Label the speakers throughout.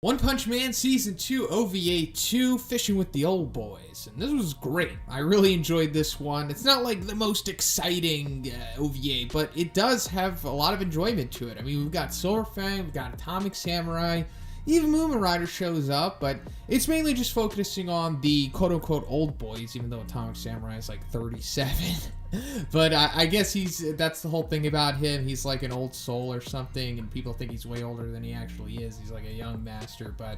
Speaker 1: One Punch Man Season 2 OVA 2, Fishing with the Old Boys. And this was great. I really enjoyed this one. It's not like the most exciting OVA, but it does have a lot of enjoyment to it. I mean, we've got Silver Fang, we've got Atomic Samurai, even Moomin Rider shows up, but it's mainly just focusing on the quote-unquote old boys, even though Atomic Samurai is like 37. But I guess that's the whole thing about him. He's like an old soul or something, and people think he's way older than he actually is. He's like a young master, but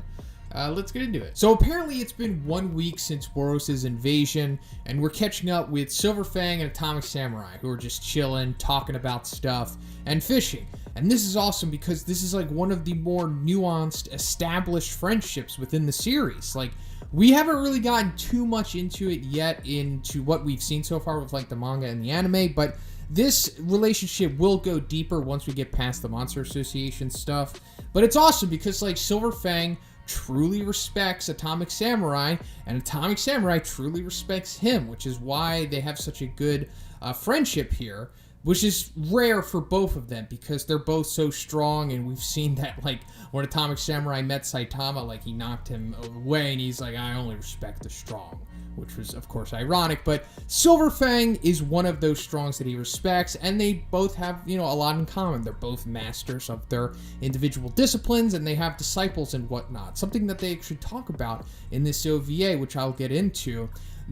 Speaker 1: let's get into it. So apparently it's been 1 week since Boros' invasion, and we're catching up with Silver Fang and Atomic Samurai, who are just chilling, talking about stuff, and fishing. And this is awesome because this is like one of the more nuanced, established friendships within the series. Like, we haven't really gotten too much into it yet, into what we've seen so far with like the manga and the anime, but this relationship will go deeper once we get past the Monster Association stuff. But it's awesome because like Silver Fang truly respects Atomic Samurai, and Atomic Samurai truly respects him, which is why they have such a good friendship here, which is rare for both of them because they're both so strong. And we've seen that like when Atomic Samurai met Saitama, like he knocked him away and he's like, I only respect the strong, which was of course ironic. But Silver Fang is one of those strongs that he respects, and they both have, you know, a lot in common. They're both masters of their individual disciplines, and they have disciples and whatnot, something that they should talk about in this OVA, which I'll get into.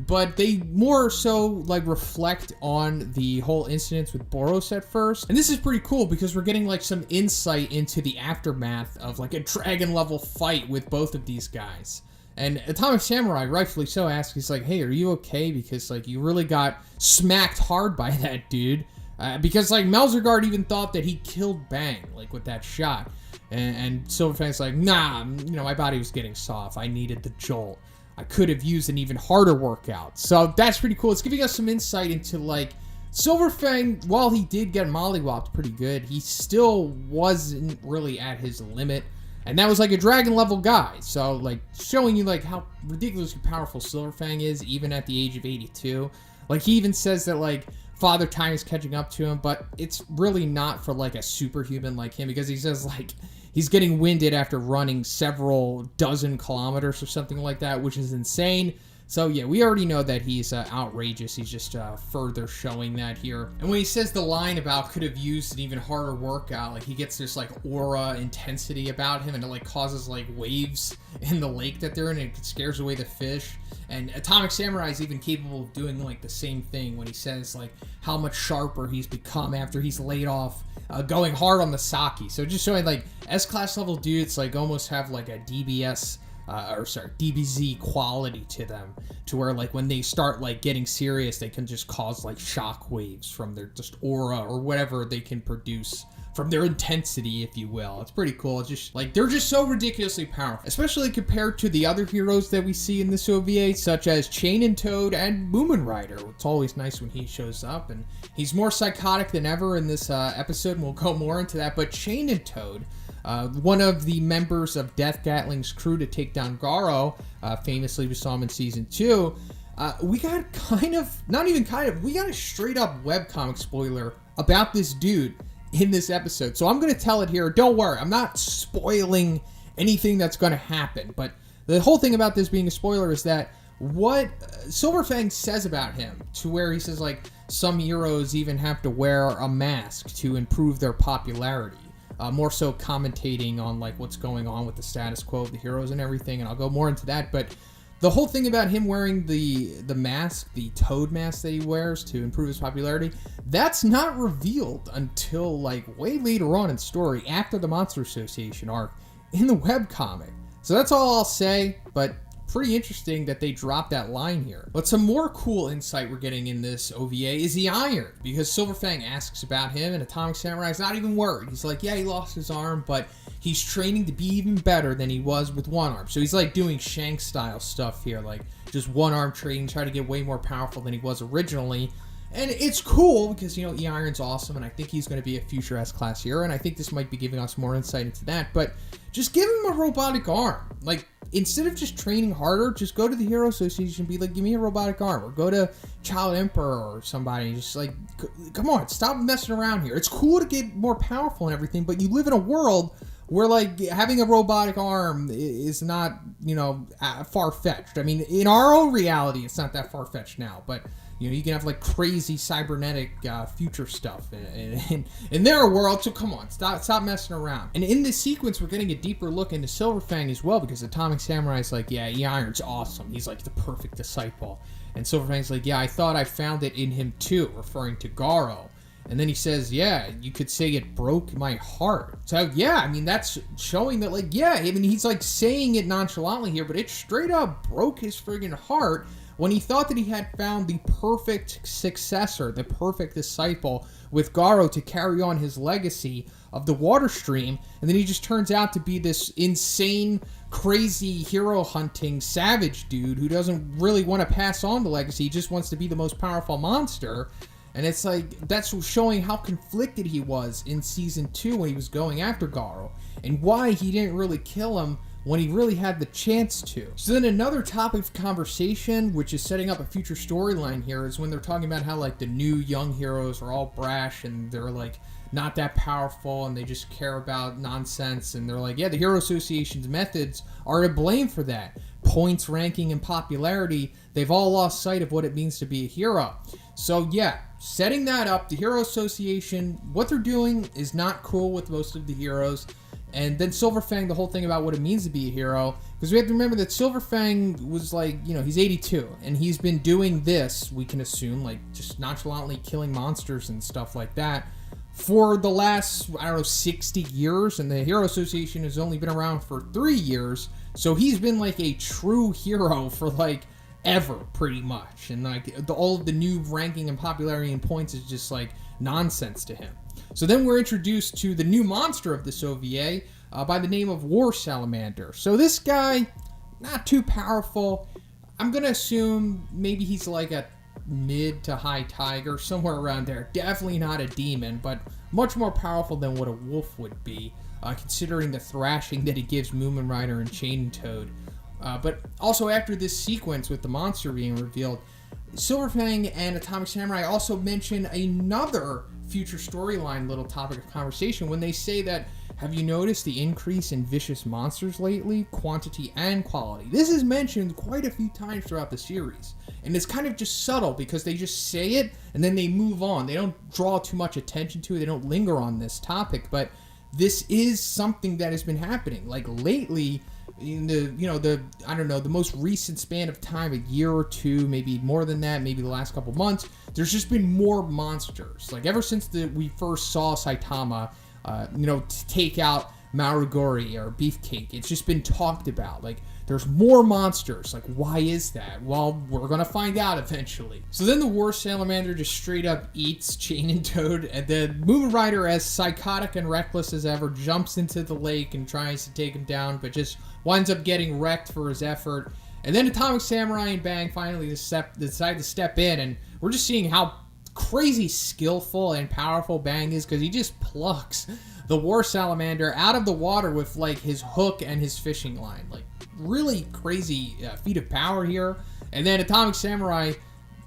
Speaker 1: But they more so like reflect on the whole incidents with Boros at first. And this is pretty cool because we're getting like some insight into the aftermath of like a dragon level fight with both of these guys. And Atomic Samurai, rightfully so, asks, he's like, hey, are you okay? Because like you really got smacked hard by that dude. Because like Melzergard even thought that he killed Bang, like with that shot. And Silver Fang's like, nah, you know, my body was getting soft. I needed the jolt. I could have used an even harder workout. So that's pretty cool. It's giving us some insight into like Silver Fang, while he did get mollywopped pretty good, he still wasn't really at his limit. And that was like a dragon level guy. So like showing you like how ridiculously powerful Silver Fang is even at the age of 82. Like he even says that like Father Time is catching up to him, but it's really not for like a superhuman like him, because he says like he's getting winded after running several dozen kilometers or something like that, which is insane. So yeah, we already know that he's outrageous. He's just further showing that here. And when he says the line about could have used an even harder workout, like he gets this like aura intensity about him, and it like causes like waves in the lake that they're in, and it scares away the fish. And Atomic Samurai is even capable of doing like the same thing when he says like how much sharper he's become after he's laid off going hard on the Saki. So just showing like S-class level dudes like almost have like a DBZ quality to them, to where like when they start like getting serious, they can just cause like shock waves from their just aura or whatever they can produce from their intensity, if you will. It's pretty cool. It's just like they're just so ridiculously powerful, especially compared to the other heroes that we see in this OVA, such as Chain and Toad and Moomin Rider. It's always nice when he shows up, and he's more psychotic than ever in this episode, and we'll go more into that. But Chain and Toad, one of the members of Death Gatling's crew to take down Garo, famously we saw him in Season 2, we got we got a straight up webcomic spoiler about this dude in this episode. So I'm going to tell it here. Don't worry, I'm not spoiling anything that's going to happen. But the whole thing about this being a spoiler is that what Silver Fang says about him, to where he says like some heroes even have to wear a mask to improve their popularity. More so commentating on like what's going on with the status quo of the heroes and everything, and I'll go more into that. But the whole thing about him wearing the mask, the Toad mask that he wears to improve his popularity, that's not revealed until like way later on in story, after the Monster Association arc in the webcomic. So that's all I'll say, but pretty interesting that they dropped that line here. But some more cool insight we're getting in this OVA is the iron, because Silver Fang asks about him, and Atomic Samurai's not even worried. He's like, yeah, he lost his arm, but he's training to be even better than he was with one arm. So he's like doing Shanks style stuff here, like just one arm training, trying to get way more powerful than he was originally. And it's cool because, you know, E-Iron's awesome, and I think he's going to be a future S-class hero, and I think this might be giving us more insight into that. But just give him a robotic arm. Like, instead of just training harder, just go to the Hero Association and be like, give me a robotic arm. Or go to Child Emperor or somebody. Just like, come on, stop messing around here. It's cool to get more powerful and everything, but you live in a world where like having a robotic arm is not, you know, far-fetched. I mean, in our own reality, it's not that far-fetched now, but you know, you can have like crazy cybernetic future stuff in their world. So come on, stop messing around. And in this sequence, we're getting a deeper look into Silverfang as well, because Atomic Samurai's like, yeah, E-Iron's awesome. He's like the perfect disciple. And Silverfang's like, yeah, I thought I found it in him too, referring to Garo. And then he says, yeah, you could say it broke my heart. So, yeah, I mean, that's showing that, like, yeah, I mean, he's, like, saying it nonchalantly here, but it straight up broke his friggin' heart when he thought that he had found the perfect successor, the perfect disciple with Garo to carry on his legacy of the water stream. And then he just turns out to be this insane, crazy hero hunting savage dude who doesn't really want to pass on the legacy. He just wants to be the most powerful monster. And it's like, that's showing how conflicted he was in Season 2 when he was going after Garo, and why he didn't really kill him when he really had the chance to. So then another topic of conversation, which is setting up a future storyline here, is when they're talking about how like the new young heroes are all brash and they're like not that powerful and they just care about nonsense, and they're like, yeah, the Hero Association's methods are to blame for that. Points, ranking, and popularity, they've all lost sight of what it means to be a hero. So yeah, setting that up, the Hero Association, what they're doing is not cool with most of the heroes. And then Silverfang, the whole thing about what it means to be a hero, because we have to remember that Silverfang was like, you know, he's 82, and he's been doing this, we can assume, like just nonchalantly killing monsters and stuff like that for the last, I don't know, 60 years, and the Hero Association has only been around for 3 years, so he's been like a true hero for like ever, pretty much, and like all of the new ranking and popularity and points is just like nonsense to him. So then we're introduced to the new monster of this OVA by the name of War Salamander. So this guy, not too powerful. I'm gonna assume maybe he's like a mid to high tiger, somewhere around there. Definitely not a demon, but much more powerful than what a wolf would be, considering the thrashing that he gives Moomin Rider and Chain Toad. But also after this sequence with the monster being revealed, Silverfang and Atomic Samurai also mention another future storyline little topic of conversation when they say that, have you noticed the increase in vicious monsters lately? Quantity and quality. This is mentioned quite a few times throughout the series. And it's kind of just subtle because they just say it and then they move on. They don't draw too much attention to it. They don't linger on this topic. But this is something that has been happening. Like lately, in the, you know, the, I don't know, the most recent span of time, a year or two, maybe more than that, maybe the last couple months, there's just been more monsters. Like ever since we first saw Saitama, you know, take out Marugori or Beefcake, it's just been talked about. Like, there's more monsters. Like, why is that? Well, we're gonna find out eventually. So then the War Salamander just straight up eats Chain and Toad, and then Moomin Rider, as psychotic and reckless as ever, jumps into the lake and tries to take him down, but just winds up getting wrecked for his effort. And then Atomic Samurai and Bang finally decide to step in, and we're just seeing how crazy skillful and powerful Bang is, because he just plucks the War Salamander out of the water with like his hook and his fishing line. Like, really crazy feat of power here. And then Atomic Samurai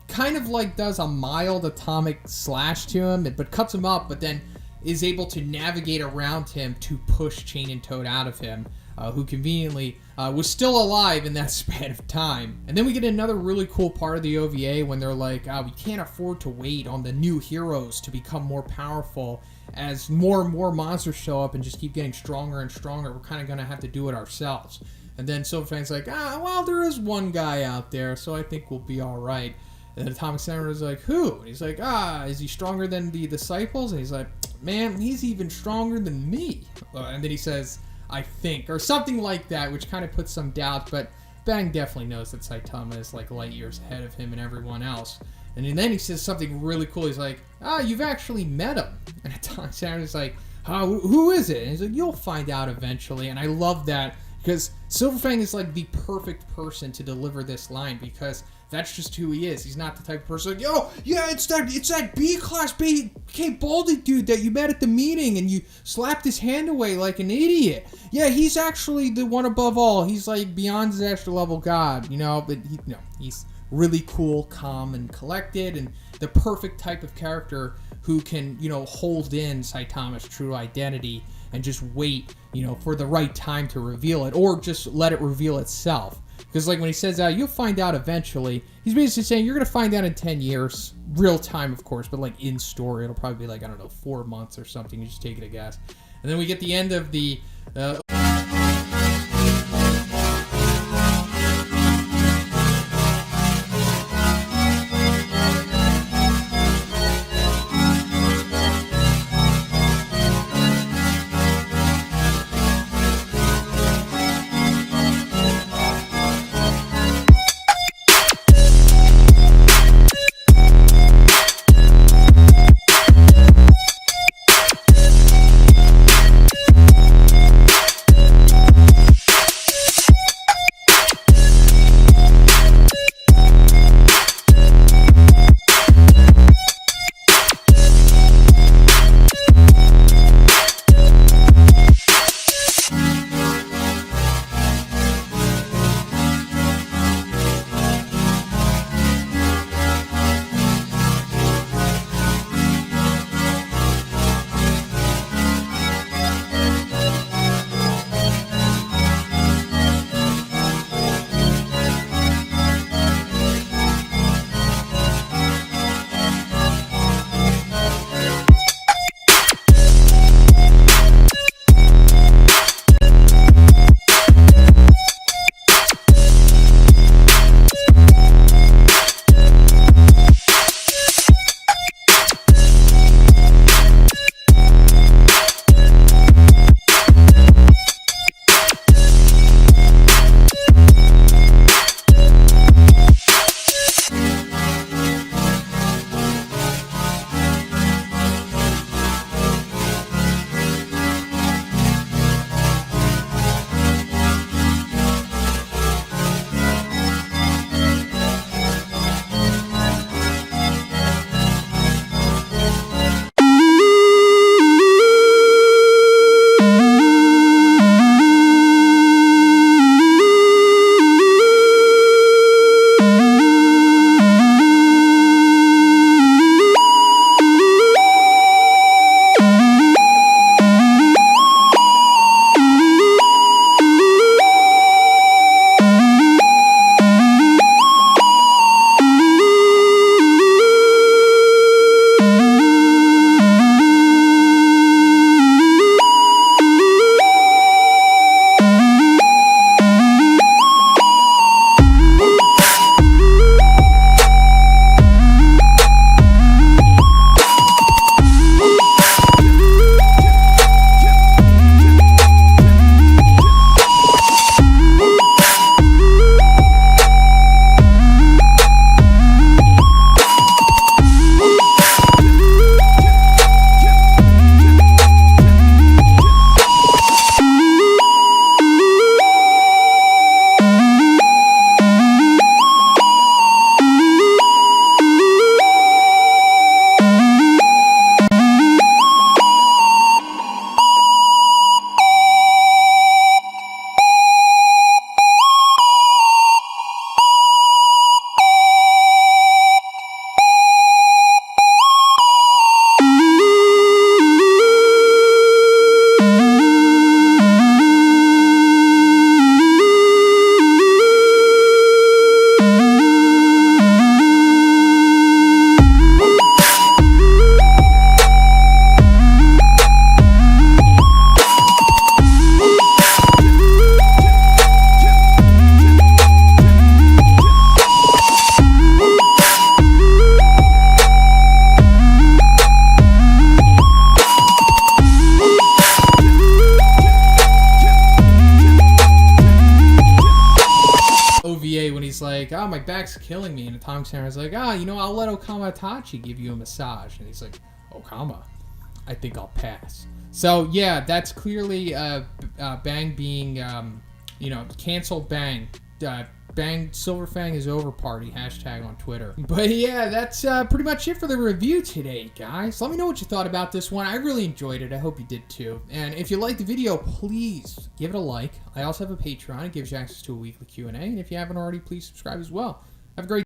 Speaker 1: kind of like does a mild atomic slash to him, but cuts him up, but then is able to navigate around him to push Chain and Toad out of him, who conveniently was still alive in that span of time. And then we get another really cool part of the OVA when they're like, we can't afford to wait on the new heroes to become more powerful. As more and more monsters show up and just keep getting stronger and stronger, we're kind of going to have to do it ourselves. And then Silverfang's like, well, there is one guy out there, so I think we'll be alright. And then Atomic Samurai's like, who? And he's like, is he stronger than the disciples? And he's like, man, he's even stronger than me. And then he says, I think, or something like that, which kind of puts some doubt, but Bang definitely knows that Saitama is like light years ahead of him and everyone else. And then he says something really cool. He's like, you've actually met him. And Atomic Samurai's like, who is it? And he's like, you'll find out eventually. And I love that, because Silverfang is like the perfect person to deliver this line, because that's just who he is. He's not the type of person like, yo, yeah, it's that B-class BK Baldy dude that you met at the meeting and you slapped his hand away like an idiot. Yeah, he's actually the one above all. He's like beyond his extra level god, you know, but he's really cool, calm, and collected, and the perfect type of character who can, you know, hold in Saitama's true identity and just wait, for the right time to reveal it, or just let it reveal itself. Because like when he says you'll find out eventually, he's basically saying you're going to find out in 10 years. Real time, of course, but like in story, it'll probably be like, I don't know, 4 months or something. You just take it a guess. And then we get the end of the... he's like, oh, my back's killing me. And Atomic Samurai's like, I'll let Okama Itachi give you a massage. And he's like, Okama, I think I'll pass. So, yeah, that's clearly Bang being, canceled Bang. Bang Silverfang is over party, hashtag on Twitter. But yeah, that's pretty much it for the review today, guys. Let me know what you thought about this one. I really enjoyed it. I hope you did too. And if you liked the video, please give it a like. I also have a Patreon. It gives you access to a weekly Q&A. And if you haven't already, please subscribe as well. Have a great